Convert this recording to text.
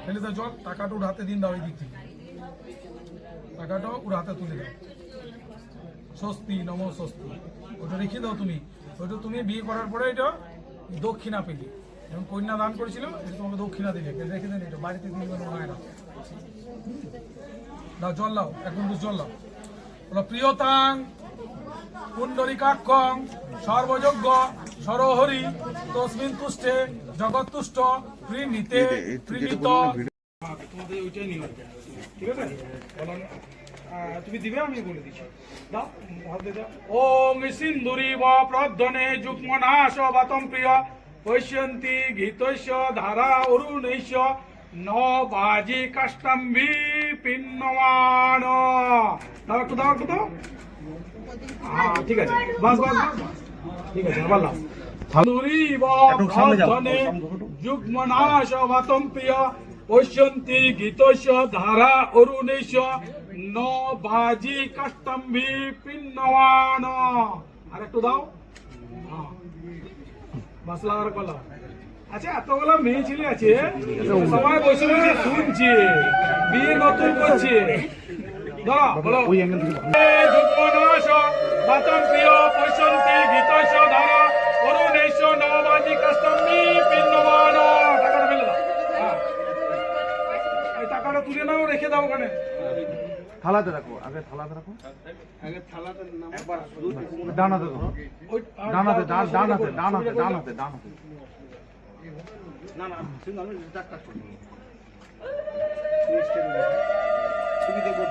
ফেলে দাও জল, টাকাটা ওর হাতে দিন দাও এই দিক থেকে, টাকাটা ওর হাতে তুলে দাও। স্বস্তি নম স্বস্তি, ওটা রেখে দাও তুমি। ওইটা তুমি বিয়ে করার পরে এটা দক্ষিণা পেলে, যখন কন্যা দান করেছিল এটা তোমাকে দক্ষিণা দিলে, রেখে দেন। এটা বাড়িতে দিয়ে হয় না। দাও জল দাও, এক বন্ধু জল দাও। বলো প্রিয়তাং পুণ্ডরিকাক্ষং সর্বযজ্ঞ সরহরি তস্মিন তুষ্টে জগৎতুষ্ট প্রিণীতে প্রিণীত। তোমাদের ওইটাই নিয়ম, ঠিক আছে? বলো তুমি দিবে, আমি বলে দিচ্ছি। দাও হাতে দাও। ওং সিন্দুরিব প্রধ্বনে যুগ্মনাশ বাতম প্রিয় পশ্যন্তি গীতস্য ধারা অরুণৈশ্য ন বাজি কাষ্টাম্বি পিন্নমান। দাও একটু, দাও একটু, দাও। হ্যাঁ ঠিক আছে, বাস বাস বাস, ঠিক আছে। আবার লাও। সিন্দুরিব প্রধ্বনে যুগ্মনাশ বাতম প্রিয় পশ্যন্তি গীতস্য ধারা অরুণৈশ্য ন বাজি কাষ্টাম্বি পিন্নমান। আর একটু দাও। বাস লাগার কলা। আচ্ছা এতগুলো মেয়ে ছেলে আছে, সবাই বসে বসে শুনছে, বিয়ে নতুন করছে। যুগ্মনাশ বাতম প্রিয় পশ্যন্তি গীতস্য ধারা অরুণৈশ্য ন বাজি কাষ্টাম্বি পিন্নমান। টাকাটা ফেলে দাও। টাকাটা তুলে নাও, রেখে দাও ওখানে। থালাতে রাখো, আগে থালাতে রাখো, আগে থালাতে একবার ডানাতে ধরো, ডানাতে ডানাতে ডানাতে ডানাতে ডানাতে। না না সিঙ্গেল আমি ডাক্তার করব। তুমি দেখো